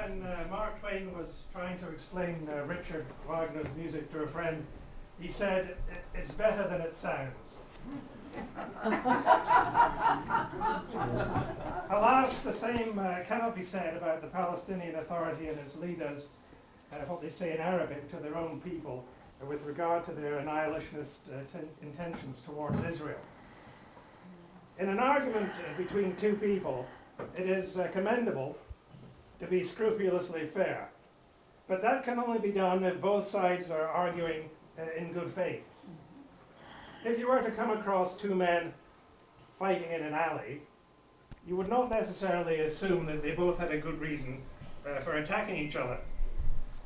when Mark Twain was trying to explain Richard Wagner's music to a friend, he said, "It's better than it sounds." Alas, the same cannot be said about the Palestinian Authority and its leaders, what they say in Arabic, to their own people with regard to their annihilationist intentions towards Israel. In an argument between two people, it is commendable to be scrupulously fair. But that can only be done if both sides are arguing in good faith. If you were to come across two men fighting in an alley, you would not necessarily assume that they both had a good reason for attacking each other.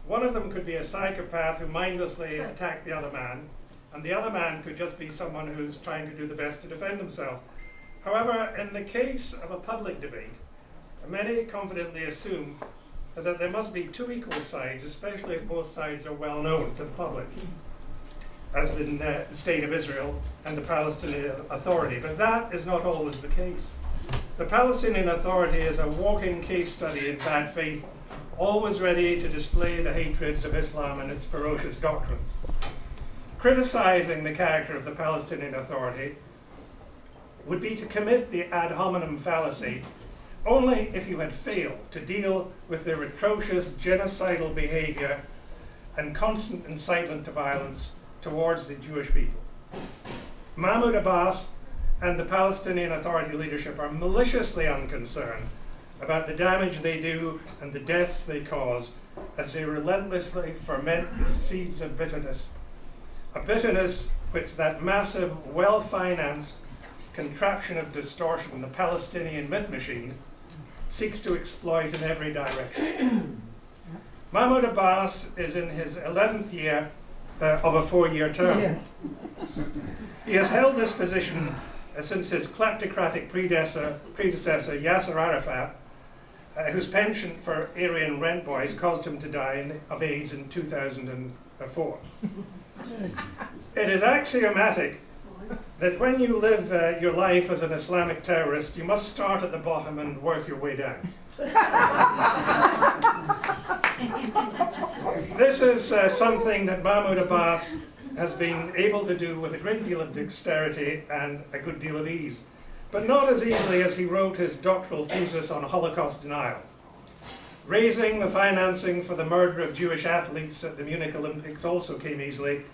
One of them could be a psychopath who mindlessly attacked the other man, and the other man could just be someone who's trying to do the best to defend himself. However, in the case of a public debate, many confidently assume that there must be two equal sides, especially if both sides are well known to the public, as in the State of Israel and the Palestinian Authority. But that is not always the case. The Palestinian Authority is a walking case study in bad faith, always ready to display the hatreds of Islam and its ferocious doctrines. Criticizing the character of the Palestinian Authority would be to commit the ad hominem fallacy only if you had failed to deal with their atrocious genocidal behavior and constant incitement to violence towards the Jewish people. Mahmoud Abbas and the Palestinian Authority leadership are maliciously unconcerned about the damage they do and the deaths they cause as they relentlessly ferment the seeds of bitterness, a bitterness which that massive, well-financed contraption of distortion, the Palestinian myth machine, seeks to exploit in every direction. Mahmoud Abbas is in his 11th year of a 4-year term. Yes. He has held this position since his kleptocratic predecessor Yasser Arafat, whose penchant for Aryan rent boys caused him to die of AIDS in 2004. It is axiomatic that when you live your life as an Islamic terrorist, you must start at the bottom and work your way down. This is something that Mahmoud Abbas has been able to do with a great deal of dexterity and a good deal of ease, but not as easily as he wrote his doctoral thesis on Holocaust denial. Raising the financing for the murder of Jewish athletes at the Munich Olympics also came easily,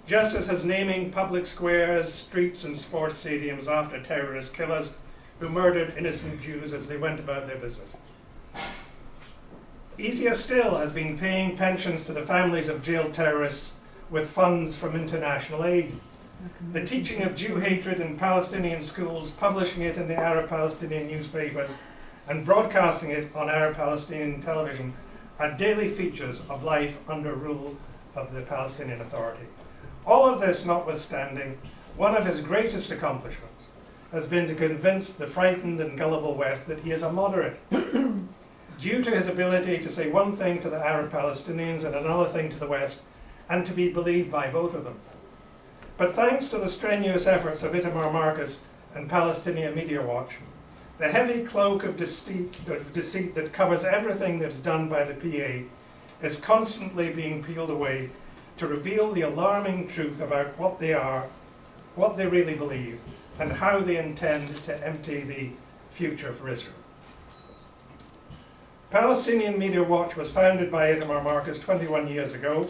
just as his naming public squares, streets, and sports stadiums after terrorist killers who murdered innocent Jews as they went about their business. Easier still has been paying pensions to the families of jailed terrorists with funds from international aid. The teaching of Jew hatred in Palestinian schools, publishing it in the Arab-Palestinian newspapers, and broadcasting it on Arab-Palestinian television are daily features of life under rule of the Palestinian Authority. All of this notwithstanding, one of his greatest accomplishments has been to convince the frightened and gullible West that he is a moderate, due to his ability to say one thing to the Arab Palestinians and another thing to the West, and to be believed by both of them. But thanks to the strenuous efforts of Itamar Marcus and Palestinian Media Watch, the heavy cloak of deceit that covers everything that's done by the PA is constantly being peeled away to reveal the alarming truth about what they are, what they really believe, and how they intend to empty the future for Israel. Palestinian Media Watch was founded by Itamar Marcus 21 years ago.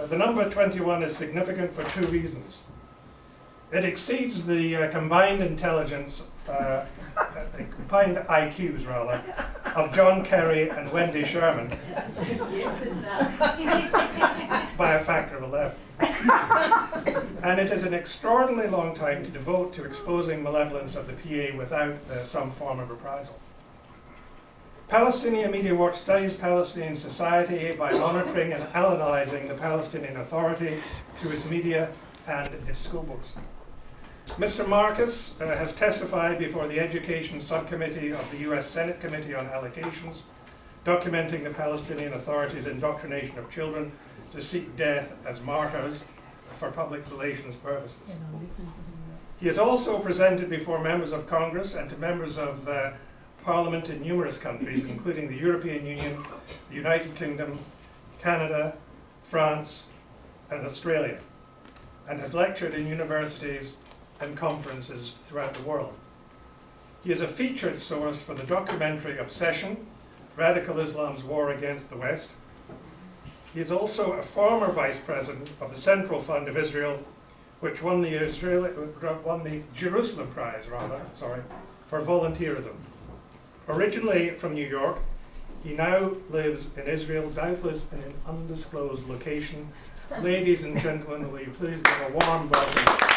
The number 21 is significant for two reasons. It exceeds the combined intelligence, combined IQs rather, of John Kerry and Wendy Sherman. Yes, it does. By a factor of 11. And it is an extraordinarily long time to devote to exposing malevolence of the PA without some form of reprisal. Palestinian Media Watch studies Palestinian society by monitoring and analyzing the Palestinian Authority through its media and its school books. Mr. Marcus has testified before the Education Subcommittee of the U.S. Senate Committee on Allocations, documenting the Palestinian Authority's indoctrination of children to seek death as martyrs for public relations purposes. He has also presented before members of Congress and to members of Parliament in numerous countries, including the European Union, the United Kingdom, Canada, France, and Australia, and has lectured in universities and conferences throughout the world. He is a featured source for the documentary Obsession, Radical Islam's War Against the West. He is also a former vice president of the Central Fund of Israel, which won the Jerusalem Prize, for volunteerism. Originally from New York, he now lives in Israel, doubtless in an undisclosed location. Ladies and gentlemen, will you please give a warm welcome?